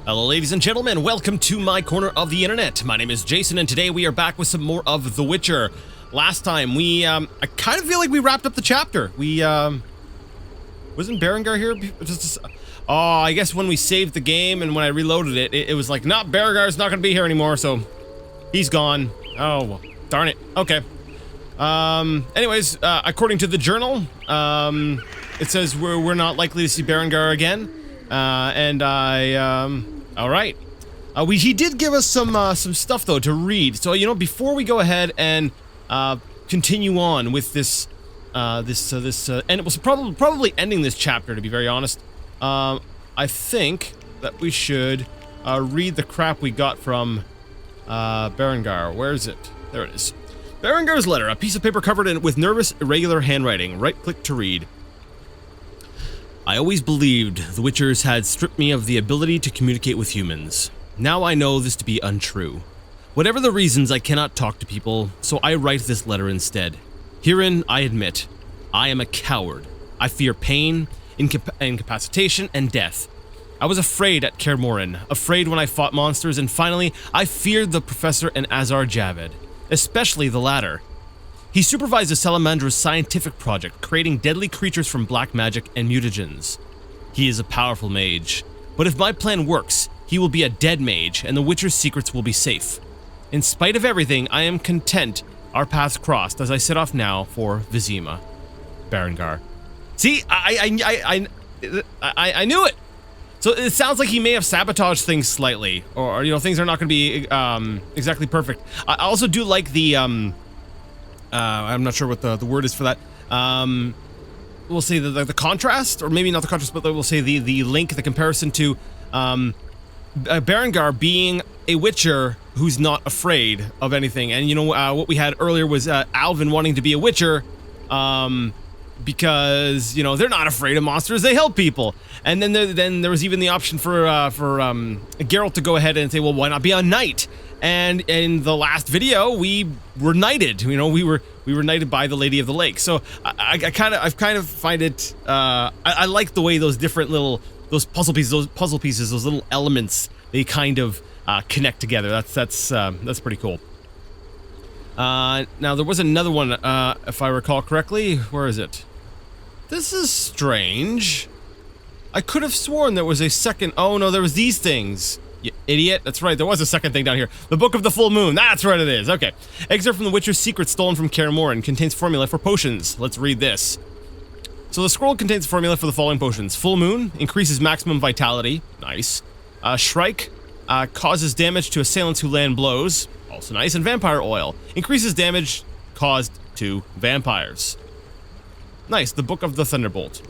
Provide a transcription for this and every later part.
Hello ladies and gentlemen, welcome to my corner of the internet. My name is Jason and today we are back with some more of The Witcher. Last time I kind of feel like we wrapped up the chapter. Wasn't Berengar here? I guess when we saved the game and when I reloaded it, it was like, nah, Berengar's not gonna be here anymore, so he's gone. Oh, well, darn it. Okay. Anyways, according to the journal, it says we're not likely to see Berengar again. All right. He did give us some stuff though to read. So before we go ahead and continue on with this, and it was probably ending this chapter, to be very honest. I think that we should read the crap we got from Berengar. Where is it? There it is. Berengar's letter, a piece of paper covered with nervous, irregular handwriting. Right-click to read. I always believed the Witchers had stripped me of the ability to communicate with humans. Now I know this to be untrue. Whatever the reasons, I cannot talk to people, so I write this letter instead. Herein, I admit, I am a coward. I fear pain, incapacitation, and death. I was afraid at Kaer Morhen, afraid when I fought monsters, and finally, I feared the Professor and Azar Javed, especially the latter. He supervises Salamandra's scientific project, creating deadly creatures from black magic and mutagens. He is a powerful mage, but if my plan works, he will be a dead mage and the Witcher's secrets will be safe. In spite of everything, I am content our paths crossed as I set off now for Vizima. Berengar. See, I knew it! So it sounds like he may have sabotaged things slightly, or things are not going to be exactly perfect. I also do like the I'm not sure what the word is for that. We'll say the contrast, or maybe not the contrast, but we'll say the link, the comparison to Berengar being a Witcher who's not afraid of anything. And what we had earlier was Alvin wanting to be a Witcher because they're not afraid of monsters, they help people. And then there was even the option for Geralt to go ahead and say, well, why not be a knight? And in the last video, we were knighted. We were knighted by the Lady of the Lake. So I kind of find it. I like the way those different those puzzle pieces, those little elements, they kind of connect together. That's pretty cool. Now there was another one, if I recall correctly. Where is it? This is strange. I could have sworn there was a second. Oh no, there was these things. You idiot. That's right, there was a second thing down here. The Book of the Full Moon. That's right, it is. Okay. Excerpt from the Witcher's Secret stolen from Kaer Morhen contains formula for potions. Let's read this. So the scroll contains formula for the following potions. Full Moon increases maximum vitality. Nice. Shrike causes damage to assailants who land blows. Also nice. And Vampire Oil increases damage caused to vampires. Nice. The Book of the Thunderbolt.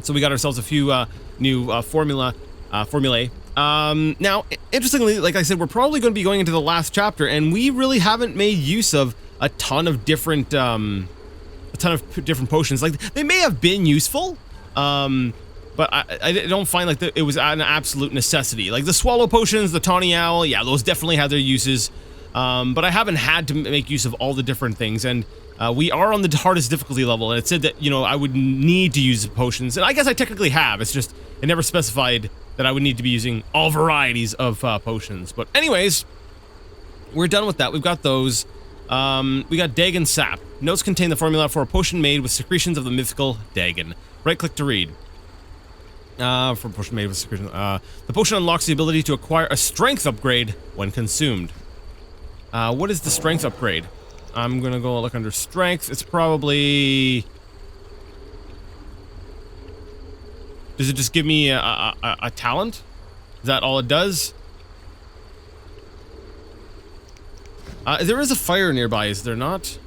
So we got ourselves a few new formulae. Now, interestingly, like I said, we're probably going to be going into the last chapter, and we really haven't made use of a ton of different potions. Like, they may have been useful, but I don't find like it was an absolute necessity. Like the swallow potions, the tawny owl, yeah, those definitely had their uses, but I haven't had to make use of all the different things, and we are on the hardest difficulty level, and it said that, I would need to use potions, and I guess I technically have. It's just, it never specified that I would need to be using all varieties of potions. But anyways, we're done with that. We've got those. We got Dagon Sap. Notes contain the formula for a potion made with secretions of the mythical Dagon. Right-click to read. For a potion made with secretions. The potion unlocks the ability to acquire a strength upgrade when consumed. What is the strength upgrade? I'm gonna go look under strength. It's probably... Does it just give me a talent? Is that all it does? There is a fire nearby, is there not?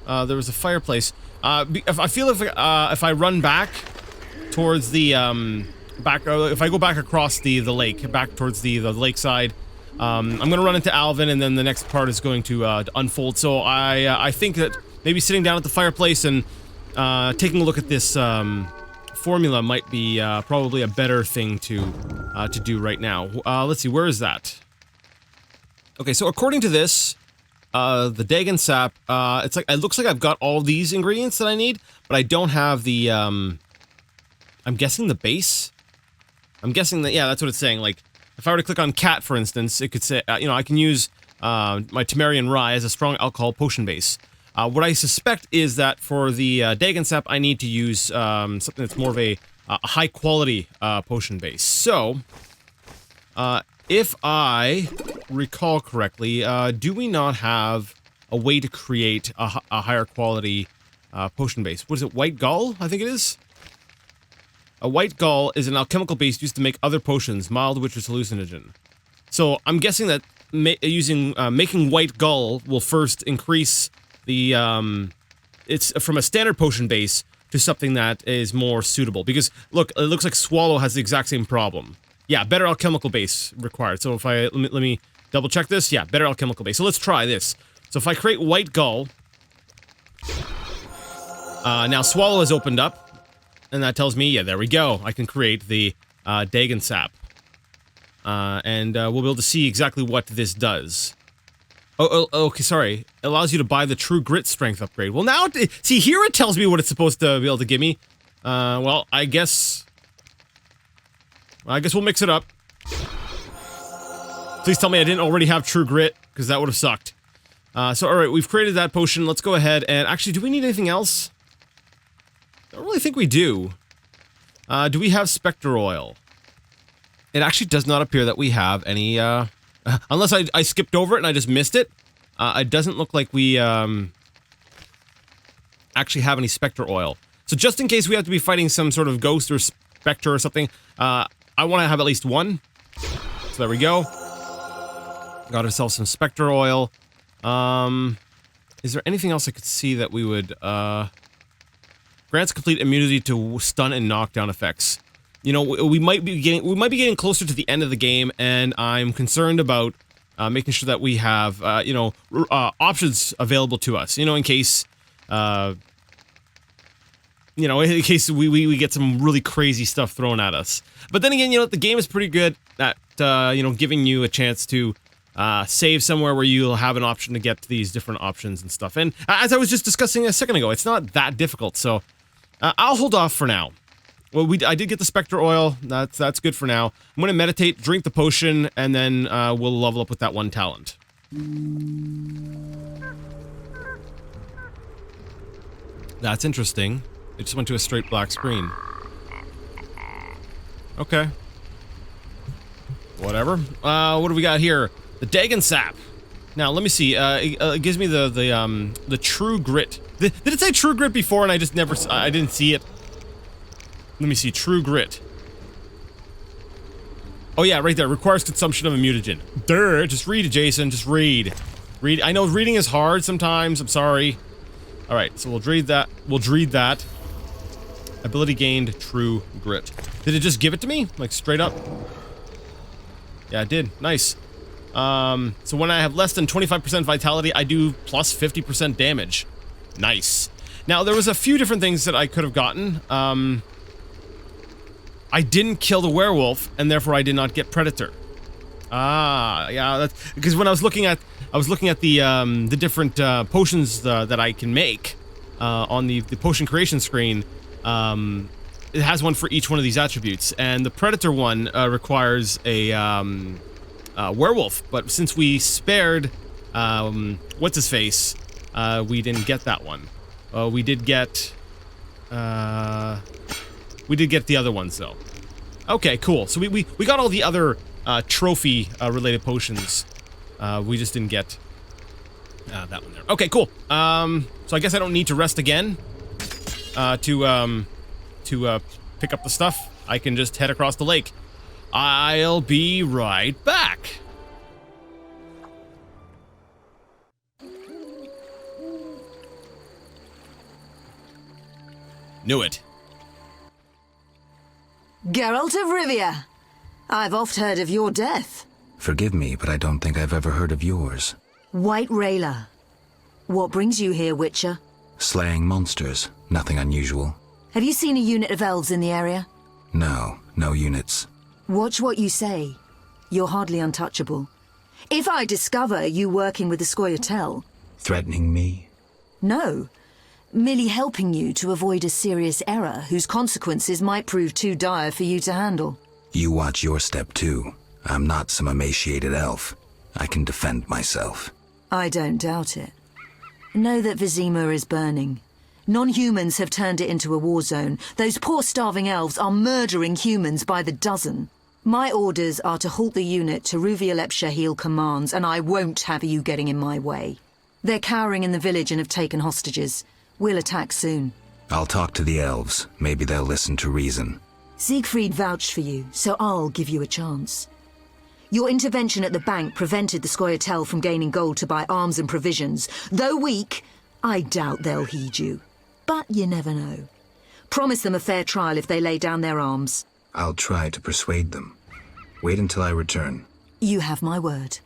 There was a fireplace. I feel if I run back towards the if I go back across the lake, back towards the lakeside, I'm gonna run into Alvin, and then the next part is going to unfold. So I think that maybe sitting down at the fireplace and taking a look at this formula might be probably a better thing to do right now. Let's see, where is that? Okay, so according to this, the Dagon Sap, it looks like I've got all these ingredients that I need, but I don't have the, I'm guessing the base? I'm guessing that, yeah, that's what it's saying. Like, if I were to click on cat, for instance, it could say, you know, I can use my Temerian Rye as a strong alcohol potion base. What I suspect is that for the Dagon Sap, I need to use something that's more of a high-quality potion base. So, if I recall correctly, do we not have a way to create a higher quality potion base? What is it, White Gall? I think it is? A White Gall is an alchemical base used to make other potions, mild, witcher's hallucinogen. So, I'm guessing that making White Gall will first increase the, it's from a standard potion base to something that is more suitable. Because, look, it looks like Swallow has the exact same problem. Yeah, better alchemical base required. So if let me double check this. Yeah, better alchemical base. So let's try this. So if I create White Gall, now Swallow has opened up, and that tells me, yeah, there we go. I can create the Dagon Sap. And we'll be able to see exactly what this does. Oh, okay, sorry. It allows you to buy the True Grit Strength upgrade. Well, now, see, here it tells me what it's supposed to be able to give me. Well, I guess we'll mix it up. Please tell me I didn't already have True Grit, because that would have sucked. So, alright, we've created that potion. Let's go ahead and... Actually, do we need anything else? I don't really think we do. Do we have Spectre Oil? It actually does not appear that we have any, unless I skipped over it and I just missed it. It doesn't look like we, actually have any Spectre Oil. So just in case we have to be fighting some sort of ghost or spectre or something, I want to have at least one. So there we go. Got ourselves some Spectre Oil. Is there anything else I could see that we would, grants complete immunity to stun and knockdown effects. You know, we might be getting closer to the end of the game, and I'm concerned about making sure that we have, you know, options available to us. You know, in case, you know, in case we get some really crazy stuff thrown at us. But then again, you know, the game is pretty good at, you know, giving you a chance to save somewhere where you'll have an option to get these different options and stuff. And as I was just discussing a second ago, it's not that difficult. So I'll hold off for now. Well, I did get the Spectre Oil. That's good for now. I'm going to meditate, drink the potion, and then we'll level up with that one talent. That's interesting. It just went to a straight black screen. Okay. Whatever. What do we got here? The Dagon Sap. Now, let me see. It gives me the True Grit. Did it say True Grit before and I just never... I didn't see it? Let me see. True Grit. Oh, yeah, right there. Requires consumption of a mutagen. Durr. Just read it, Jason. Just read. Read. I know reading is hard sometimes. I'm sorry. Alright, so we'll read that. We'll read that. Ability gained. True Grit. Did it just give it to me? Like, straight up? Yeah, it did. Nice. So when I have less than 25% vitality, I do plus 50% damage. Nice. Now, there was a few different things that I could have gotten. I didn't kill the werewolf, and therefore I did not get Predator. Ah, yeah, that's... Because when I was looking at the different, potions, that I can make, on the potion creation screen, it has one for each one of these attributes, and the Predator one, requires a, werewolf, but since we spared, what's-his-face, we didn't get that one. We did get the other ones, though. Okay, cool. So we got all the other, trophy, related potions. We just didn't get, that one there. Okay, cool. So I guess I don't need to rest again, to pick up the stuff. I can just head across the lake. I'll be right back. Knew it. Geralt of Rivia. I've oft heard of your death. Forgive me, but I don't think I've ever heard of yours. White Rayla. What brings you here, Witcher? Slaying monsters. Nothing unusual. Have you seen a unit of elves in the area? No, no units. Watch what you say. You're hardly untouchable. If I discover you working with the Scoia'tael... Threatening me? No. Merely helping you to avoid a serious error whose consequences might prove too dire for you to handle. You watch your step too. I'm not some emaciated elf. I can defend myself. I don't doubt it. Know that Vizima is burning. Non-humans have turned it into a war zone. Those poor starving elves are murdering humans by the dozen. My orders are to halt the unit Teruviel Shahil commands, and I won't have you getting in my way. They're cowering in the village and have taken hostages. We'll attack soon. I'll talk to the elves. Maybe they'll listen to reason. Siegfried vouched for you, so I'll give you a chance. Your intervention at the bank prevented the Scoia'tael from gaining gold to buy arms and provisions. Though weak, I doubt they'll heed you. But you never know. Promise them a fair trial if they lay down their arms. I'll try to persuade them. Wait until I return. You have my word.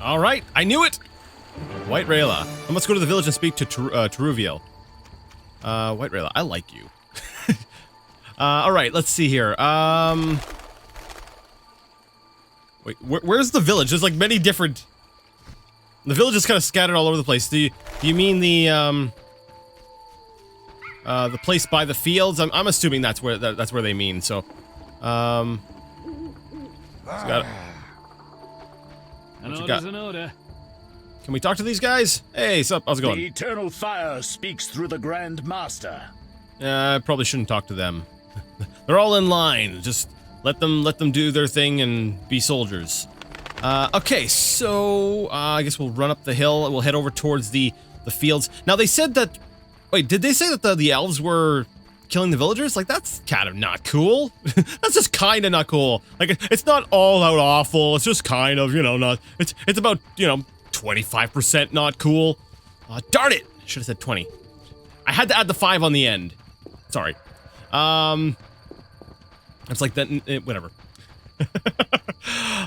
All right, I knew it! White Rayla. I must go to the village and speak to Teruviel. White Rayla, I like you. All right, let's see here. Wait, where's the village? There's like many different... The village is kind of scattered all over the place. Do you mean the place by the fields? I'm assuming that's where they mean. So, got An order's an order. Can we talk to these guys? Hey, sup? How's it going? The eternal fire speaks through the Grand Master. I probably shouldn't talk to them. They're all in line. Just let them do their thing and be soldiers. Okay, so I guess we'll run up the hill. We'll head over towards the fields. Now they said that. Wait, did they say that the elves were killing the villagers? Like, that's kind of not cool. That's just kind of not cool. Like, it's not all out awful. It's just kind of, not. It's about 25% not cool. Darn it! Should have said 20. I had to add the 5 on the end. Sorry. It's like that. Whatever.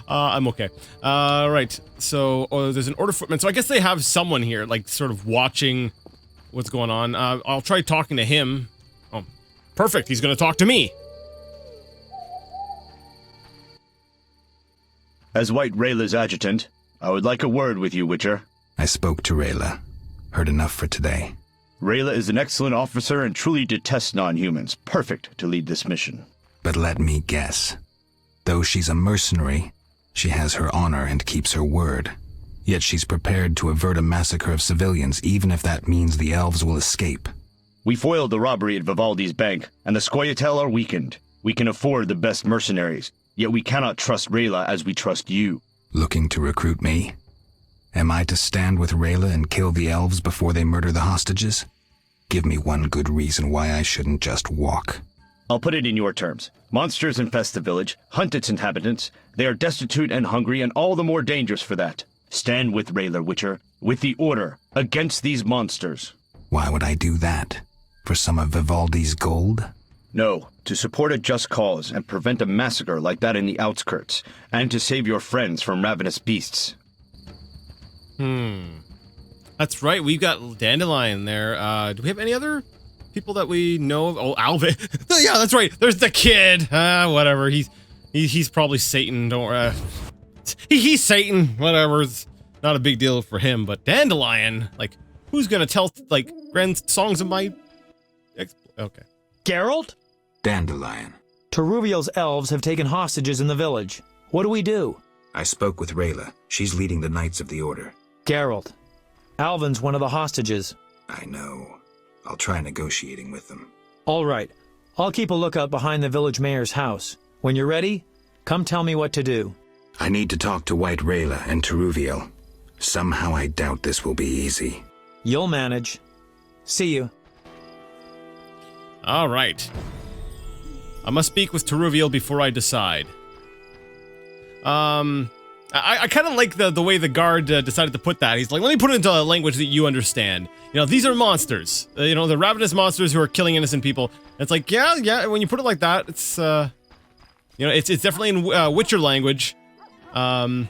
I'm okay. Right. So, there's an order footman. So I guess they have someone here, like, sort of watching what's going on. I'll try talking to him. Oh, perfect. He's gonna talk to me. As White Rayla's adjutant, I would like a word with you, Witcher. I spoke to Rayla. Heard enough for today. Rayla is an excellent officer and truly detests non-humans. Perfect to lead this mission. But let me guess. Though she's a mercenary, she has her honor and keeps her word. Yet she's prepared to avert a massacre of civilians, even if that means the elves will escape. We foiled the robbery at Vivaldi's bank, and the Scoia'tael are weakened. We can afford the best mercenaries, yet we cannot trust Rayla as we trust you. Looking to recruit me? Am I to stand with Rayla and kill the elves before they murder the hostages? Give me one good reason why I shouldn't just walk. I'll put it in your terms. Monsters infest the village, hunt its inhabitants. They are destitute and hungry, and all the more dangerous for that. Stand with Rayla, Witcher, with the Order, against these monsters. Why would I do that? For some of Vivaldi's gold? No, to support a just cause and prevent a massacre like that in the outskirts, and to save your friends from ravenous beasts. That's right. We've got Dandelion there. Do we have any other people that we know of? Oh, Alvin. Yeah, that's right. There's the kid. Whatever. He's probably Satan. Don't. He's Satan. Whatever. It's not a big deal for him. But Dandelion, like, who's gonna tell like grand songs of my? Okay. Geralt? Dandelion. Teruviel's elves have taken hostages in the village. What do we do? I spoke with Rayla. She's leading the Knights of the Order. Geralt. Alvin's one of the hostages. I know. I'll try negotiating with them. All right. I'll keep a lookout behind the village mayor's house. When you're ready, come tell me what to do. I need to talk to White Rayla and Teruviel. Somehow I doubt this will be easy. You'll manage. See you. All right. I must speak with Teruviel before I decide. I kind of like the way the guard decided to put that. He's like, let me put it into a language that you understand. These are monsters. The ravenous monsters who are killing innocent people. And it's like, yeah. When you put it like that, it's it's definitely in Witcher language. So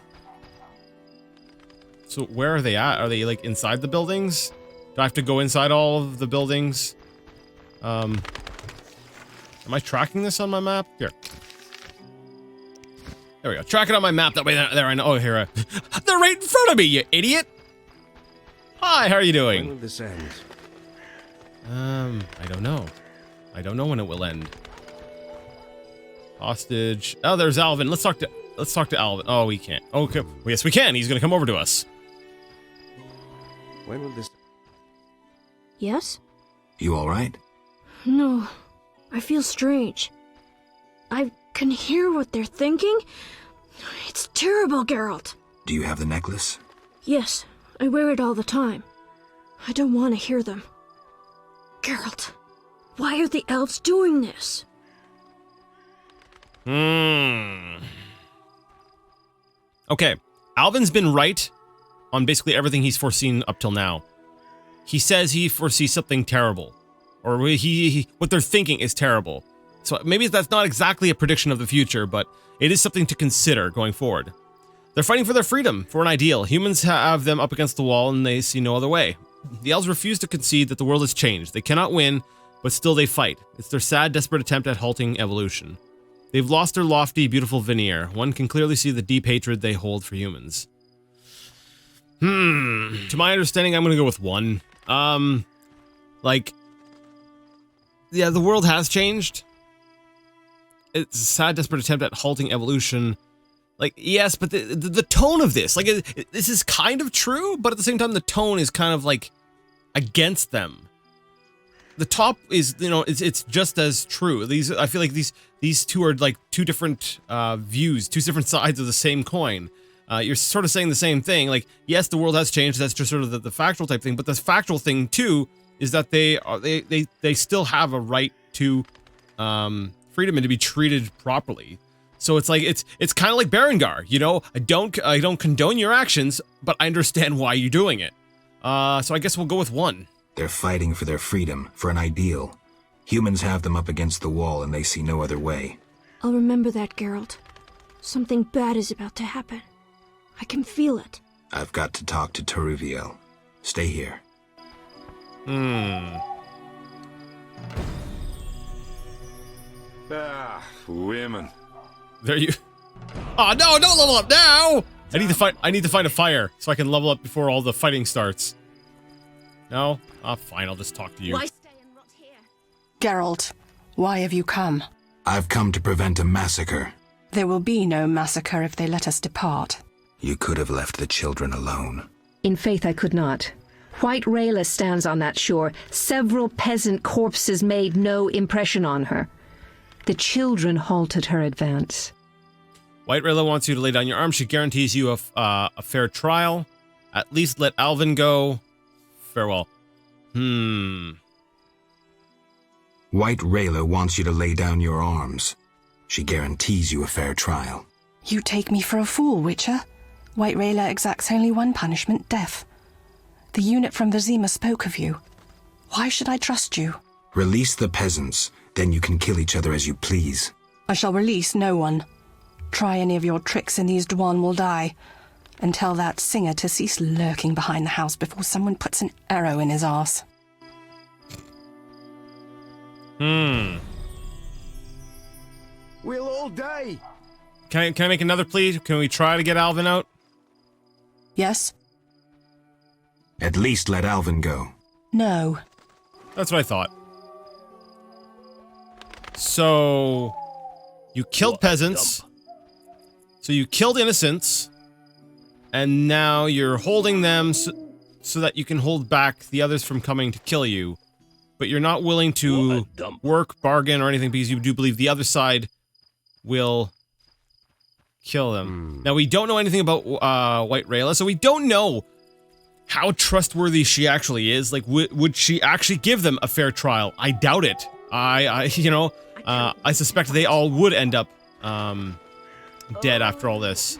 where are they at? Are they like inside the buildings? Do I have to go inside all of the buildings? Am I tracking this on my map? Here. There we go. Track it on my map. That way, there I know. Oh, here. They're right in front of me, you idiot. Hi, how are you doing? When will this end? I don't know. I don't know when it will end. Hostage. Oh, there's Alvin. Let's talk to Alvin. Oh, we can't. Okay. Well, yes, we can. He's gonna come over to us. When will this... Yes? You all right? No. I feel strange. I can hear what they're thinking. It's terrible, Geralt. Do you have the necklace? Yes, I wear it all the time. I don't want to hear them. Geralt, why are the elves doing this? Okay. Alvin's been right on basically everything he's foreseen up till now. He says he foresees something terrible. Or what they're thinking is terrible. So maybe that's not exactly a prediction of the future, but it is something to consider going forward. They're fighting for their freedom, for an ideal. Humans have them up against the wall and they see no other way. The elves refuse to concede that the world has changed. They cannot win, but still they fight. It's their sad, desperate attempt at halting evolution. They've lost their lofty, beautiful veneer. One can clearly see the deep hatred they hold for humans. To my understanding, I'm gonna go with 1. Yeah, the world has changed. It's a sad, desperate attempt at halting evolution. Like, yes, but the tone of this, like, this is kind of true, but at the same time, the tone is kind of, like, against them. The top is, you know, it's just as true. I feel like these two are, like, two different views, two different sides of the same coin. You're sort of saying the same thing. Like, yes, the world has changed. That's just sort of the factual type thing. But the factual thing, too, is that they still have a right to freedom and to be treated properly. So it's like it's kind of like Berengar, you know. I don't condone your actions, but I understand why you're doing it. So I guess we'll go with 1. They're fighting for their freedom, for an ideal. Humans have them up against the wall and they see no other way. I'll remember that, Geralt. Something bad is about to happen. I can feel it. I've got to talk to Teruviel. Stay here. Ah, women. There you. Oh no! Don't level up now. I need to find a fire so I can level up before all the fighting starts. No? Fine. I'll just talk to you. Why stay and rot here? Geralt, why have you come? I've come to prevent a massacre. There will be no massacre if they let us depart. You could have left the children alone. In faith I could not. White Rayla stands on that shore. Several peasant corpses made no impression on her. The children halted her advance. White Rayla wants you to lay down your arms. She guarantees you a fair trial. At least let Alvin go. Farewell. White Rayla wants you to lay down your arms. She guarantees you a fair trial. You take me for a fool, Witcher. White Rayla exacts only one punishment, death. The unit from Vizima spoke of you. Why should I trust you? Release the peasants, then you can kill each other as you please. I shall release no one. Try any of your tricks and these Dwan will die. And tell that singer to cease lurking behind the house before someone puts an arrow in his arse. We'll all die. Can I make another plea? Can we try to get Alvin out? Yes? At least let Alvin go. No. That's what I thought. So, you killed peasants. So you killed innocents. And now you're holding them so that you can hold back the others from coming to kill you. But you're not willing to work, bargain, or anything because you do believe the other side will kill them. Now, we don't know anything about White Rayla, so we don't know how trustworthy she actually is. Like, would she actually give them a fair trial? I doubt it. I suspect they all would end up dead after all this.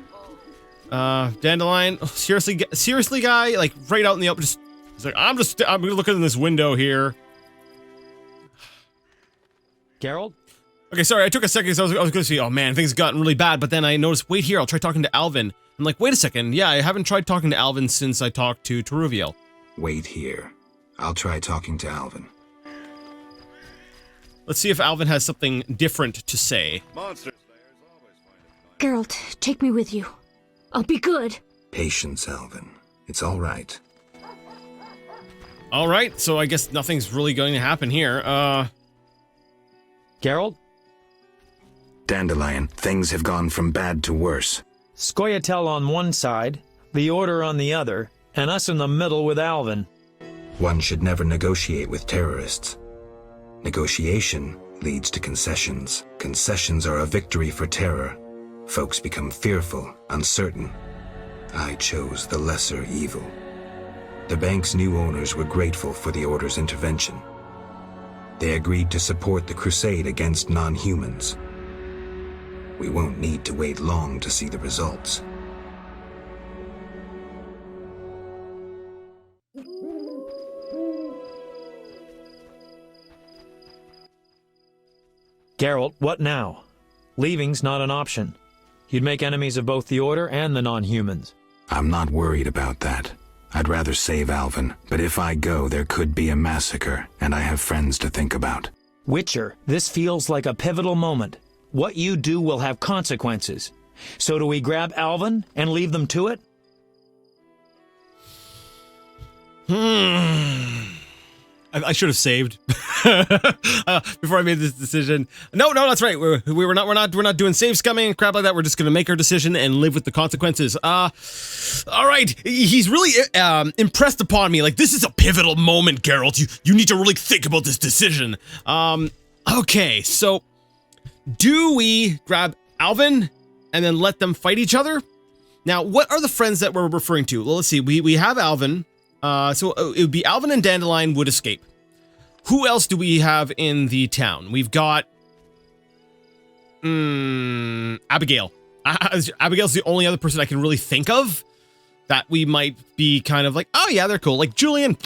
Dandelion, seriously, guy, like right out in the open. He's like, I'm gonna look in this window here. Geralt? Okay, sorry, I took a second because I was gonna say, oh man, things have gotten really bad, but then I noticed, wait here, I'll try talking to Alvin. I'm like, wait a second, yeah, I haven't tried talking to Alvin since I talked to Teruviel. Wait here. I'll try talking to Alvin. Let's see if Alvin has something different to say. Monster. Geralt, take me with you. I'll be good. Patience, Alvin. It's all right. All right, so I guess nothing's really going to happen here. Geralt? Dandelion, things have gone from bad to worse. Scoia'tael on one side, the Order on the other, and us in the middle with Alvin. One should never negotiate with terrorists. Negotiation leads to concessions. Concessions are a victory for terror. Folks become fearful, uncertain. I chose the lesser evil. The bank's new owners were grateful for the Order's intervention. They agreed to support the crusade against non-humans. We won't need to wait long to see the results. Geralt, what now? Leaving's not an option. You'd make enemies of both the Order and the non-humans. I'm not worried about that. I'd rather save Alvin, but if I go, there could be a massacre, and I have friends to think about. Witcher, this feels like a pivotal moment. What you do will have consequences. So do we grab Alvin and leave them to it? I should have saved before I made this decision. No, that's right. We're not doing save scumming and crap like that. We're just gonna make our decision and live with the consequences. All right. He's really impressed upon me. Like, this is a pivotal moment, Geralt. You need to really think about this decision. Okay. So, do we grab Alvin and then let them fight each other? Now, what are the friends that we're referring to? Well, let's see. We have Alvin. So it would be Alvin and Dandelion would escape. Who else do we have in the town? We've got Abigail. Abigail's the only other person I can really think of that we might be kind of like, oh yeah, they're cool. Like Julian,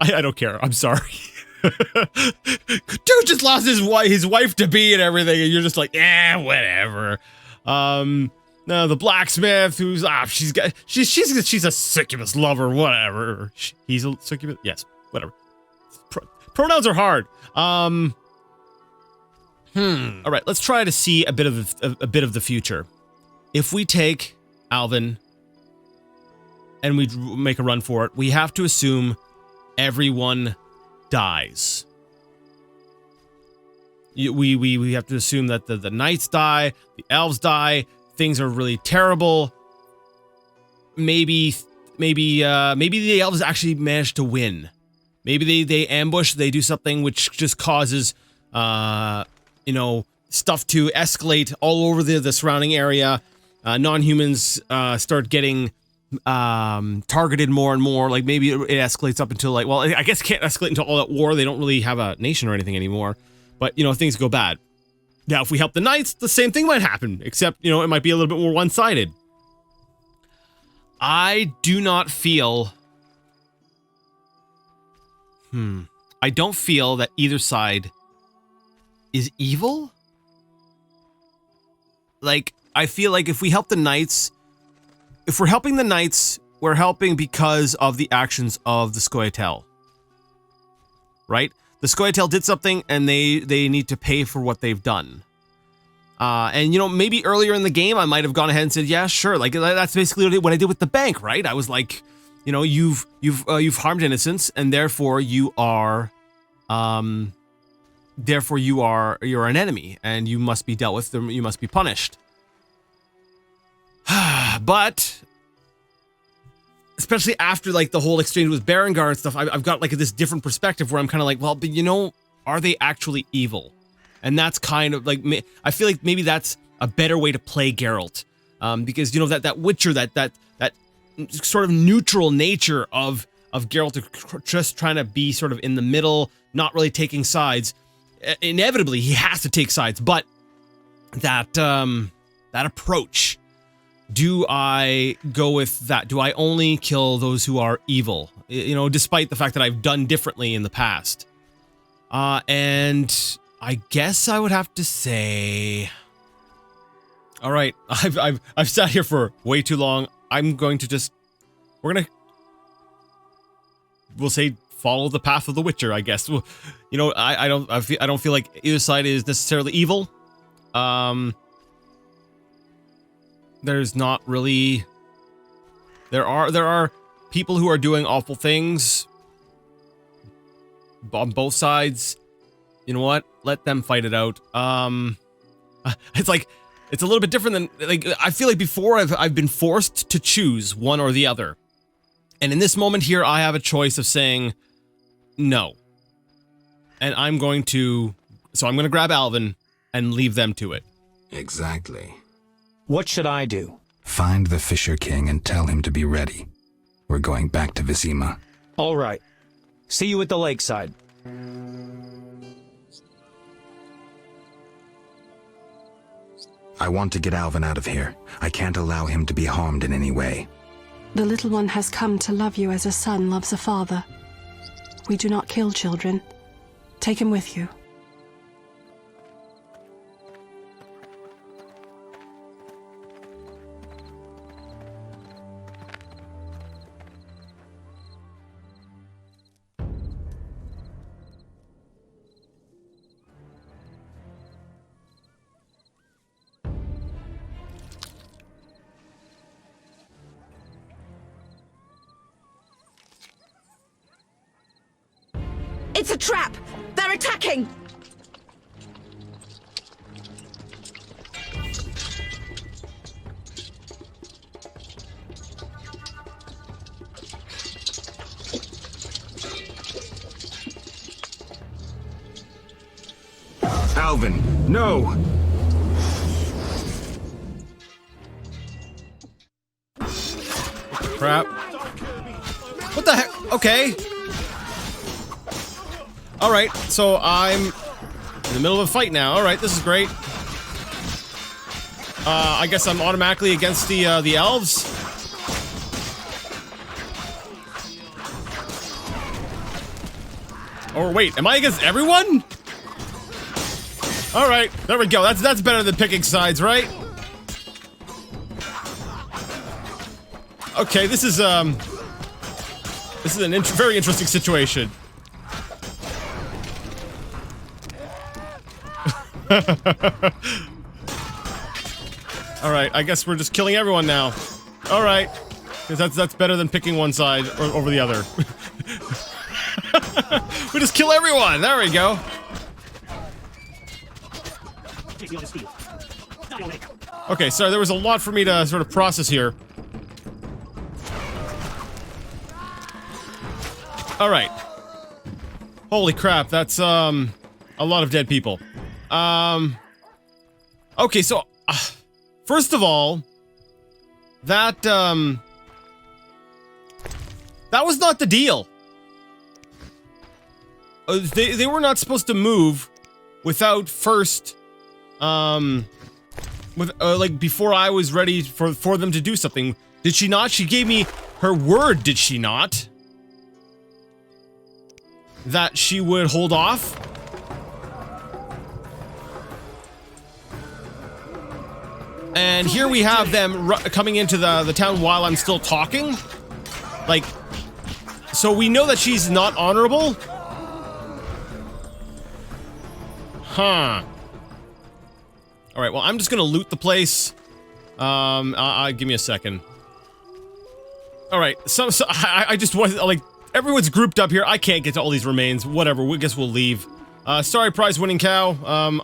I don't care. I'm sorry. Dude just lost his wife to be and everything, and you're just like, whatever. No, the blacksmith who's she's a succubus lover, whatever. He's a succubus, yes, whatever. Pronouns are hard. All right, let's try to see a bit of the future. If we take Alvin and we make a run for it, we have to assume everyone dies. We have to assume that the knights die, the elves die. Things are really terrible. Maybe the elves actually manage to win. Maybe they ambush, they do something which just causes, stuff to escalate all over the surrounding area. Non-humans start getting targeted more and more. Like, maybe it escalates up until, like, well, I guess it can't escalate until all that war. They don't really have a nation or anything anymore. But, things go bad. Now, if we help the knights, the same thing might happen, except, it might be a little bit more one-sided. I do not feel... I don't feel that either side is evil. Like, I feel like if we help the knights... If we're helping the knights, we're helping because of the actions of the Scoia'tael. Right? The Scoia'tael did something, and they need to pay for what they've done. And, maybe earlier in the game, I might have gone ahead and said, yeah, sure. Like, that's basically what I did with the bank, right? I was like, you've harmed innocents, and therefore you're an enemy, and you must be dealt with. You must be punished. But especially after, like, the whole exchange with Berengar and stuff, I've got, like, this different perspective where I'm kind of like, well, but are they actually evil? And that's kind of, like, I feel like maybe that's a better way to play Geralt. Because, that Witcher, that sort of neutral nature of Geralt just trying to be sort of in the middle, not really taking sides. Inevitably, he has to take sides, but that approach... Do I go with that? Do I only kill those who are evil? Despite the fact that I've done differently in the past. And I guess I would have to say... All right, I've sat here for way too long. I'm going to just... We'll say follow the path of the Witcher, I guess. I don't feel like either side is necessarily evil. There's not really... There are people who are doing awful things on both sides. You know what? Let them fight it out. It's like, it's a little bit different than, like, I feel like before I've been forced to choose one or the other. And in this moment here, I have a choice of saying no. And I'm going to grab Alvin and leave them to it. Exactly. What should I do? Find the Fisher King and tell him to be ready. We're going back to Vizima. All right. See you at the lakeside. I want to get Alvin out of here. I can't allow him to be harmed in any way. The little one has come to love you as a son loves a father. We do not kill children. Take him with you. It's a trap! They're attacking! Alvin, no! Crap. What the heck? Okay. Alright, so I'm in the middle of a fight now. Alright, this is great. I guess I'm automatically against the elves. Or wait, am I against everyone? Alright, there we go. That's better than picking sides, right? Okay, this is an very interesting situation. Alright, I guess we're just killing everyone now. Alright. Because that's better than picking one side over the other. We just kill everyone! There we go. Okay, sorry, there was a lot for me to sort of process here. Alright. Holy crap, that's, a lot of dead people. Okay, so, first of all, that was not the deal. They were not supposed to move without first, like, before I was ready for them to do something. Did she not? She gave me her word, did she not? That she would hold off? And here we have them coming into the town while I'm still talking. Like, so we know that she's not honorable? Huh. Alright, well, I'm just gonna loot the place. Give me a second. Alright, so I just wasn't, like, everyone's grouped up here. I can't get to all these remains. Whatever, I guess we'll leave. Sorry, prize-winning cow.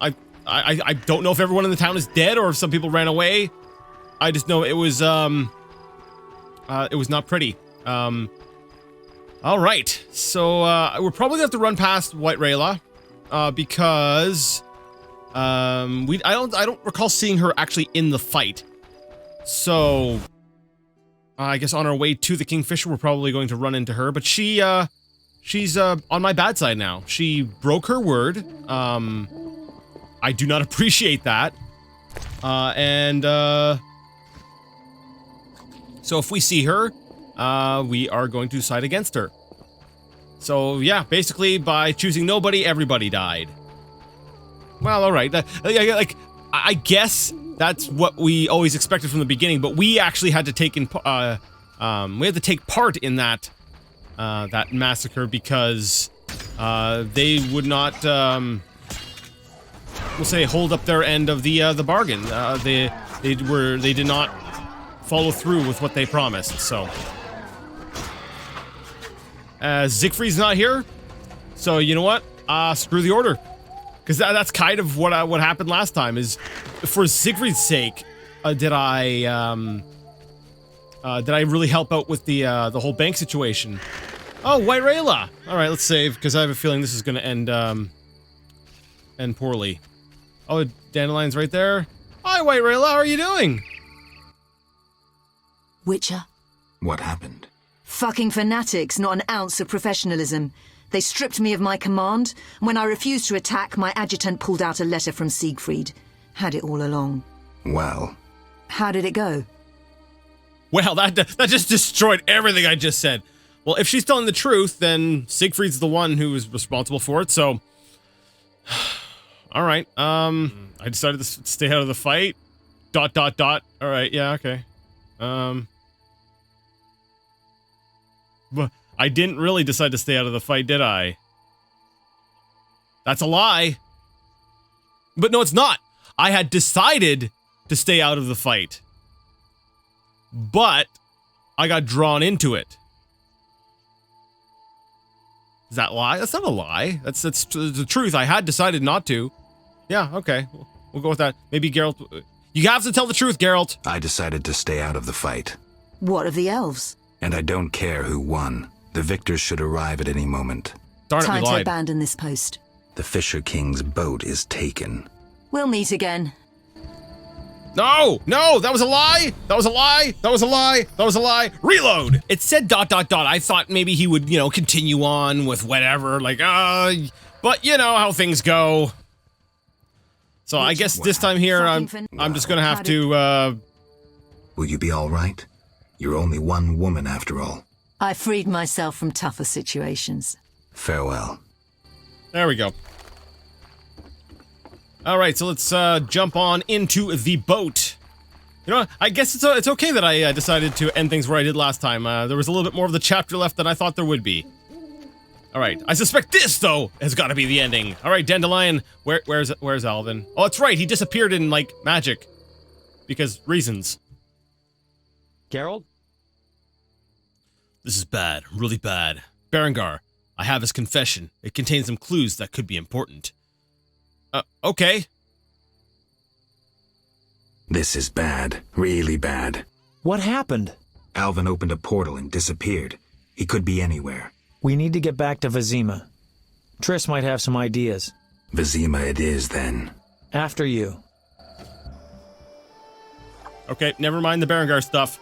I don't know if everyone in the town is dead or if some people ran away. I just know it was not pretty. Alright, so, we're probably gonna have to run past White Rayla, because, I don't recall seeing her actually in the fight. So, I guess on our way to the Kingfisher, we're probably going to run into her, but she's, on my bad side now. She broke her word, I do not appreciate that. So if we see her, we are going to side against her. So, yeah, basically, by choosing nobody, everybody died. Well, alright. Like, I guess that's what we always expected from the beginning, but we actually had to take we had to take part in that, that massacre because, they would not, we'll say, hold up their end of the bargain. They did not follow through with what they promised, so. Siegfried's not here, so you know what? Screw the order. Because that's kind of what happened last time. Is for Siegfried's sake, did I really help out with the whole bank situation? Oh, White Rayla. All right, let's save because I have a feeling this is going to end poorly. Oh, Dandelion's right there. Hi, White Rayla. How are you doing? Witcher? What happened? Fucking fanatics, not an ounce of professionalism. They stripped me of my command, and when I refused to attack, my adjutant pulled out a letter from Siegfried. Had it all along. Well. How did it go? Well, that just destroyed everything I just said. Well, if she's telling the truth, then Siegfried's the one who was responsible for it, so... Alright, I decided to stay out of the fight. ... Alright, yeah, okay. But I didn't really decide to stay out of the fight, did I? That's a lie. But no, it's not. I had decided to stay out of the fight. But I got drawn into it. Is that a lie? That's not a lie. That's the truth. I had decided not to. Yeah, okay. We'll go with that. Maybe Geralt... You have to tell the truth, Geralt. I decided to stay out of the fight. What of the elves? And I don't care who won. The victors should arrive at any moment. Darn it, Time we to lied. abandon this post. The Fisher King's boat is taken. We'll meet again. No! No! That was a lie! That was a lie! That was a lie! That was a lie! Reload! It said ... I thought maybe he would, continue on with whatever, like, but you know how things go. So I guess this time here, I'm just gonna have to, Will you be all right? You're only one woman after all. I freed myself from tougher situations. Farewell. There we go. Alright, so let's jump on into the boat. You know, I guess it's okay that I decided to end things where I did last time. There was a little bit more of the chapter left than I thought there would be. Alright, I suspect this, though, has got to be the ending. Alright, Dandelion, where's Alvin? Oh, that's right, he disappeared in, like, magic. Because reasons. Geralt? This is bad, really bad. Berengar, I have his confession. It contains some clues that could be important. Okay. This is bad. Really bad. What happened? Alvin opened a portal and disappeared. He could be anywhere. We need to get back to Vizima. Triss might have some ideas. Vizima it is, then. After you. Okay, never mind the Berengar stuff.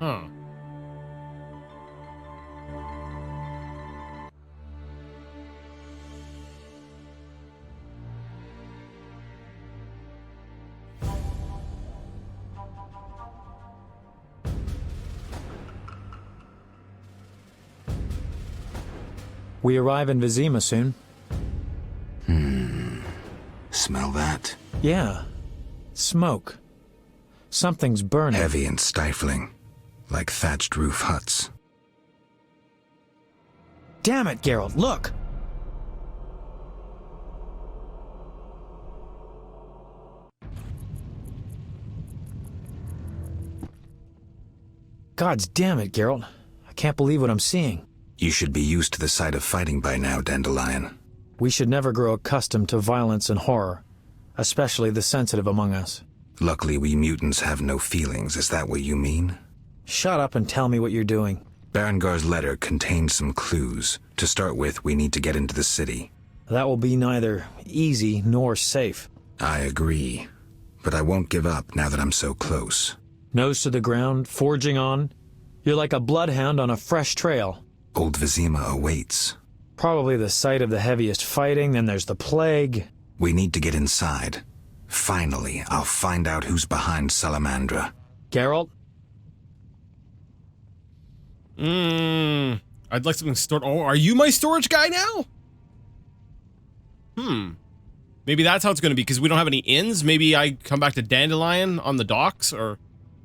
Huh. We arrive in Vizima soon. Smell that? Yeah. Smoke. Something's burning. Heavy and stifling. Like thatched roof huts. Damn it, Geralt, look! Gods damn it, Geralt. I can't believe what I'm seeing. You should be used to the sight of fighting by now, Dandelion. We should never grow accustomed to violence and horror, especially the sensitive among us. Luckily, we mutants have no feelings. Is that what you mean? Shut up and tell me what you're doing. Berengar's letter contained some clues. To start with, we need to get into the city. That will be neither easy nor safe. I agree. But I won't give up now that I'm so close. Nose to the ground, forging on. You're like a bloodhound on a fresh trail. Old Vizima awaits. Probably the site of the heaviest fighting, then there's the plague. We need to get inside. Finally, I'll find out who's behind Salamandra. Geralt? I'd like something stored. Oh, are you my storage guy now? Maybe that's how it's going to be, because we don't have any inns. Maybe I come back to Dandelion on the docks, or...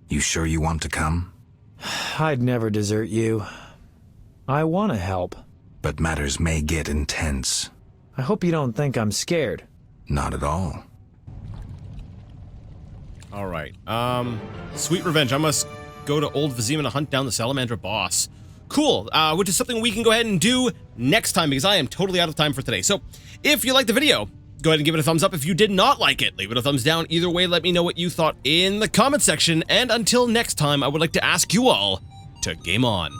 You sure you want to come? I'd never desert you. I want to help. But matters may get intense. I hope you don't think I'm scared. Not at all. Alright, sweet revenge. I must go to Old Vizima to hunt down the Salamandra boss. Cool, which is something we can go ahead and do next time, because I am totally out of time for today. So, if you liked the video, go ahead and give it a thumbs up. If you did not like it, leave it a thumbs down. Either way, let me know what you thought in the comment section. And until next time, I would like to ask you all to game on.